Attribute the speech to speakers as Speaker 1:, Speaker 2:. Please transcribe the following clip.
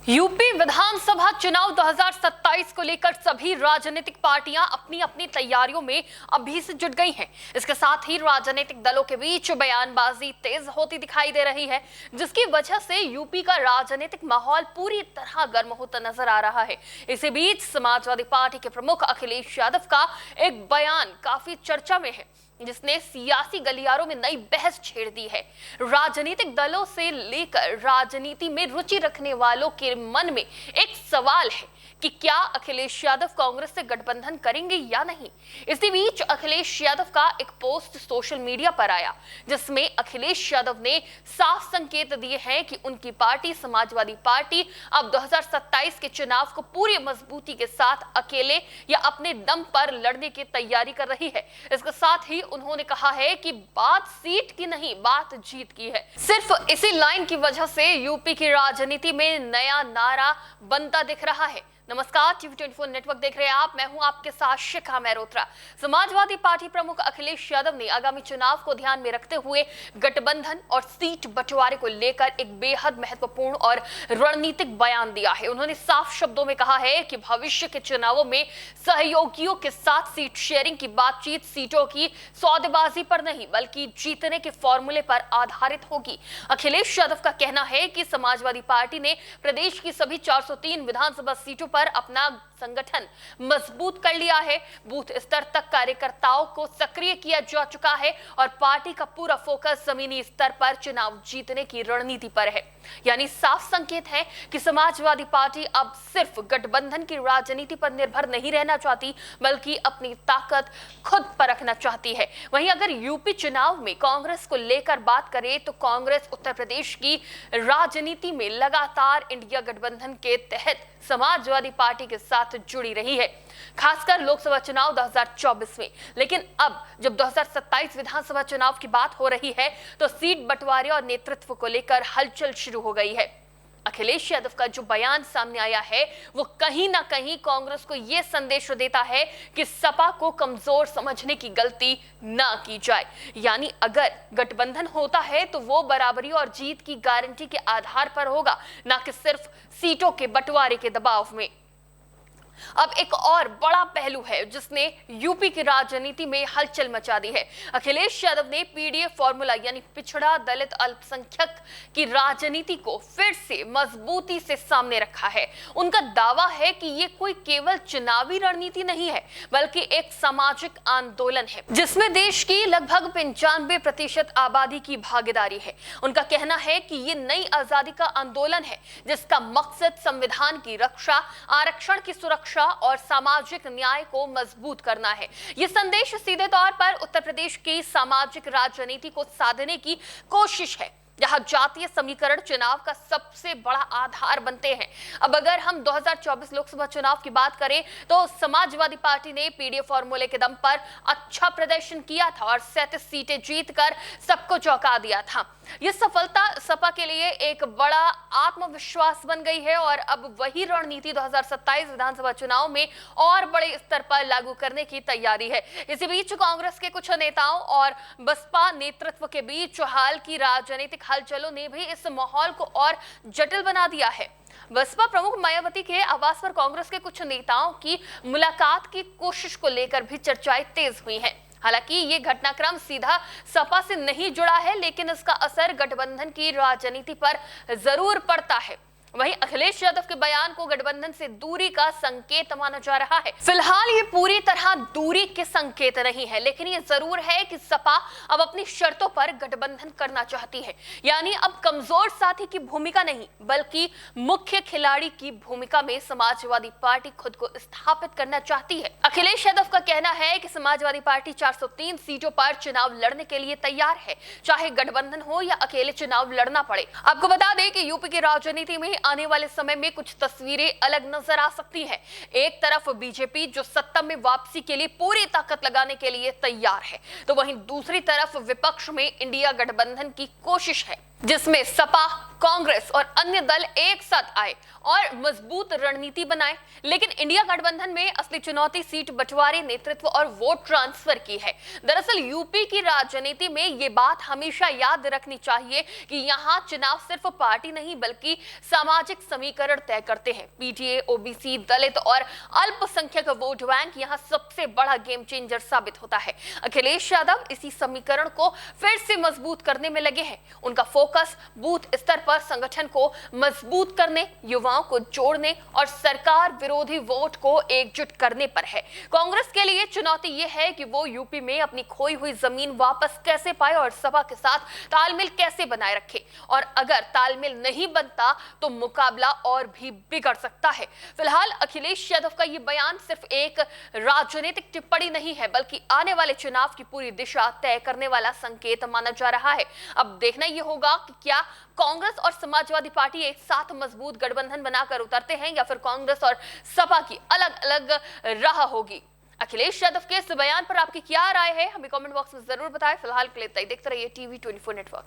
Speaker 1: UP विधानसभा चुनाव 2027 को लेकर सभी राजनीतिक पार्टियां अपनी अपनी तैयारियों में अभी से जुट गई हैं। इसके साथ ही राजनीतिक दलों के बीच बयानबाजी तेज होती दिखाई दे रही है, जिसकी वजह से यूपी का राजनीतिक माहौल पूरी तरह गर्म होता नजर आ रहा है। इसी बीच समाजवादी पार्टी के प्रमुख अखिलेश यादव का एक बयान काफी चर्चा में है, जिसने सियासी गलियारों में नई बहस छेड़ दी है। राजनीतिक दलों से लेकर राजनीति में रुचि रखने वालों के मन में एक सवाल है कि क्या अखिलेश यादव कांग्रेस से गठबंधन करेंगे या नहीं। इसी बीच अखिलेश यादव का एक पोस्ट सोशल मीडिया पर आया, जिसमें अखिलेश यादव ने साफ संकेत दिए हैं कि उनकी पार्टी समाजवादी पार्टी अब 2027 के चुनाव को पूरी मजबूती के साथ अकेले या अपने दम पर लड़ने की तैयारी कर रही है। इसके साथ ही उन्होंने कहा है कि बात सीट की नहीं, बात जीत की है। सिर्फ इसी लाइन की वजह से यूपी की राजनीति में नया नारा बनता दिख रहा है। नमस्कार, टीवी 24 नेटवर्क देख रहे हैं आप। मैं हूं आपके साथ शिखा मेहरोत्रा। समाजवादी पार्टी प्रमुख अखिलेश यादव ने आगामी चुनाव को ध्यान में रखते हुए गठबंधन और सीट बंटवारे को लेकर एक बेहद महत्वपूर्ण और रणनीतिक बयान दिया है। उन्होंने साफ शब्दों में कहा है कि भविष्य के चुनावों में सहयोगियों के साथ सीट शेयरिंग की बातचीत सीटों की सौदेबाजी पर नहीं, बल्कि जीतने के फॉर्मूले पर आधारित होगी। अखिलेश यादव का कहना है कि समाजवादी पार्टी ने प्रदेश की सभी 403 विधानसभा सीटों पर अपना संगठन मजबूत कर लिया है। बूथ स्तर तक कार्यकर्ताओं को सक्रिय किया जा चुका है और पार्टी का पूरा फोकस जमीनी स्तर पर चुनाव जीतने की रणनीति पर है। यानी साफ संकेत है कि समाजवादी पार्टी अब सिर्फ गठबंधन की राजनीति पर निर्भर नहीं रहना चाहती, बल्कि अपनी ताकत खुद परखना चाहती है। वहीं अगर यूपी चुनाव में कांग्रेस को लेकर बात करें तो कांग्रेस उत्तर प्रदेश की राजनीति में लगातार इंडिया गठबंधन के तहत समाजवादी पार्टी के साथ जुड़ी रही है, खासकर लोकसभा चुनाव 2024 में। लेकिन अब जब 2027 विधानसभा चुनाव की बात हो रही है तो सीट बंटवारे और नेतृत्व को लेकर हलचल शुरू हो गई है। अखिलेश यादव का जो बयान सामने आया है वो कहीं ना कहीं कांग्रेस को यह संदेश देता है कि सपा को कमजोर समझने की गलती ना की जाए। यानी अगर गठबंधन होता है तो वो बराबरी और जीत की गारंटी के आधार पर होगा, ना कि सिर्फ सीटों के बंटवारे के दबाव में। अब एक और बड़ा पहलू है जिसने यूपी की राजनीति में हलचल मचा दी है। अखिलेश यादव ने पीडीएफ फॉर्मूला यानी पिछड़ा दलित अल्पसंख्यक की राजनीति को फिर से मजबूती से सामने रखा है। उनका दावा है कि ये कोई केवल चुनावी रणनीति नहीं है, बल्कि एक सामाजिक आंदोलन है जिसमें देश की लगभग 95% आबादी की भागीदारी है। उनका कहना है कि ये नई आजादी का आंदोलन है जिसका मकसद संविधान की रक्षा, आरक्षण की सुरक्षा और सामाजिक न्याय को मजबूत करना है। यह संदेश सीधे तौर पर उत्तर प्रदेश की सामाजिक राजनीति को साधने की कोशिश है, जहां जातीय समीकरण चुनाव का सबसे बड़ा आधार बनते हैं। अब अगर हम 2024 लोकसभा चुनाव की बात करें तो समाजवादी पार्टी ने पीडीएफ फॉर्मूले के दम पर अच्छा प्रदर्शन किया था और 37 सीटें जीतकर सबको चौंका दिया था। यह सफलता सपा के लिए एक बड़ा आत्मविश्वास बन गई है और अब वही रणनीति 2027 विधानसभा चुनाव में और बड़े स्तर पर लागू करने की तैयारी है। इसी बीच कांग्रेस के कुछ नेताओं और बसपा नेतृत्व के बीच हाल की राजनीतिक हलचलों ने भी इस माहौल को और जटिल बना दिया है। बसपा प्रमुख मायावती के आवास पर कांग्रेस के कुछ नेताओं की मुलाकात की कोशिश को लेकर भी चर्चाएं तेज हुई हैं। हालांकि ये घटनाक्रम सीधा सपा से नहीं जुड़ा है, लेकिन इसका असर गठबंधन की राजनीति पर जरूर पड़ता है। वहीं अखिलेश यादव के बयान को गठबंधन से दूरी का संकेत माना जा रहा है। फिलहाल ये पूरी तरह दूरी के संकेत नहीं है, लेकिन ये जरूर है कि सपा अब अपनी शर्तों पर गठबंधन करना चाहती है। यानी अब कमजोर साथी की भूमिका नहीं, बल्कि मुख्य खिलाड़ी की भूमिका में समाजवादी पार्टी खुद को स्थापित करना चाहती है। अखिलेश यादव का कहना है कि समाजवादी पार्टी 403 सीटों पर चुनाव लड़ने के लिए तैयार है, चाहे गठबंधन हो या अकेले चुनाव लड़ना पड़े। आपको बता दें कि यूपी की राजनीति में आने वाले समय में कुछ तस्वीरें अलग नजर आ सकती हैं। एक तरफ बीजेपी जो सत्ता में वापसी के लिए पूरी ताकत लगाने के लिए तैयार है, तो वहीं दूसरी तरफ विपक्ष में इंडिया गठबंधन की कोशिश है। जिसमें सपा, कांग्रेस और अन्य दल एक साथ आए और मजबूत रणनीति बनाए। लेकिन इंडिया गठबंधन में असली चुनौती सीट बंटवारे, नेतृत्व और वोट ट्रांसफर की है। दरअसल यूपी की राजनीति में ये बात हमेशा याद रखनी चाहिए कि यहाँ चुनाव सिर्फ पार्टी नहीं बल्कि सामाजिक समीकरण तय करते हैं। पीटीए, ओबीसी, दलित और अल्पसंख्यक वोट बैंक यहाँ सबसे बड़ा गेम चेंजर साबित होता है। अखिलेश यादव इसी समीकरण को फिर से मजबूत करने में लगे हैं। उनका फोकस बूथ स्तर पर संगठन को मजबूत करने, युवाओं को जोड़ने और सरकार विरोधी वोट को एकजुट करने पर है। कांग्रेस के लिए चुनौती यह है कि वो यूपी में अपनी खोई हुई जमीन वापस कैसे पाए और सपा के साथ तालमेल कैसे बनाए रखे। और अगर तालमेल नहीं बनता तो मुकाबला और भी बिगड़ सकता है। फिलहाल अखिलेश यादव का ये बयान सिर्फ एक राजनीतिक टिप्पणी नहीं है बल्कि आने वाले चुनाव की पूरी दिशा तय करने वाला संकेत माना जा रहा है। अब देखना यह होगा कि क्या कांग्रेस और समाजवादी पार्टी एक साथ मजबूत गठबंधन बनाकर उतरते हैं या फिर कांग्रेस और सपा की अलग अलग राह होगी। अखिलेश यादव के इस बयान पर आपकी क्या राय है, हमें कमेंट बॉक्स में जरूर बताएं। फिलहाल के लिए देखते रहिए TV24 नेटवर्क।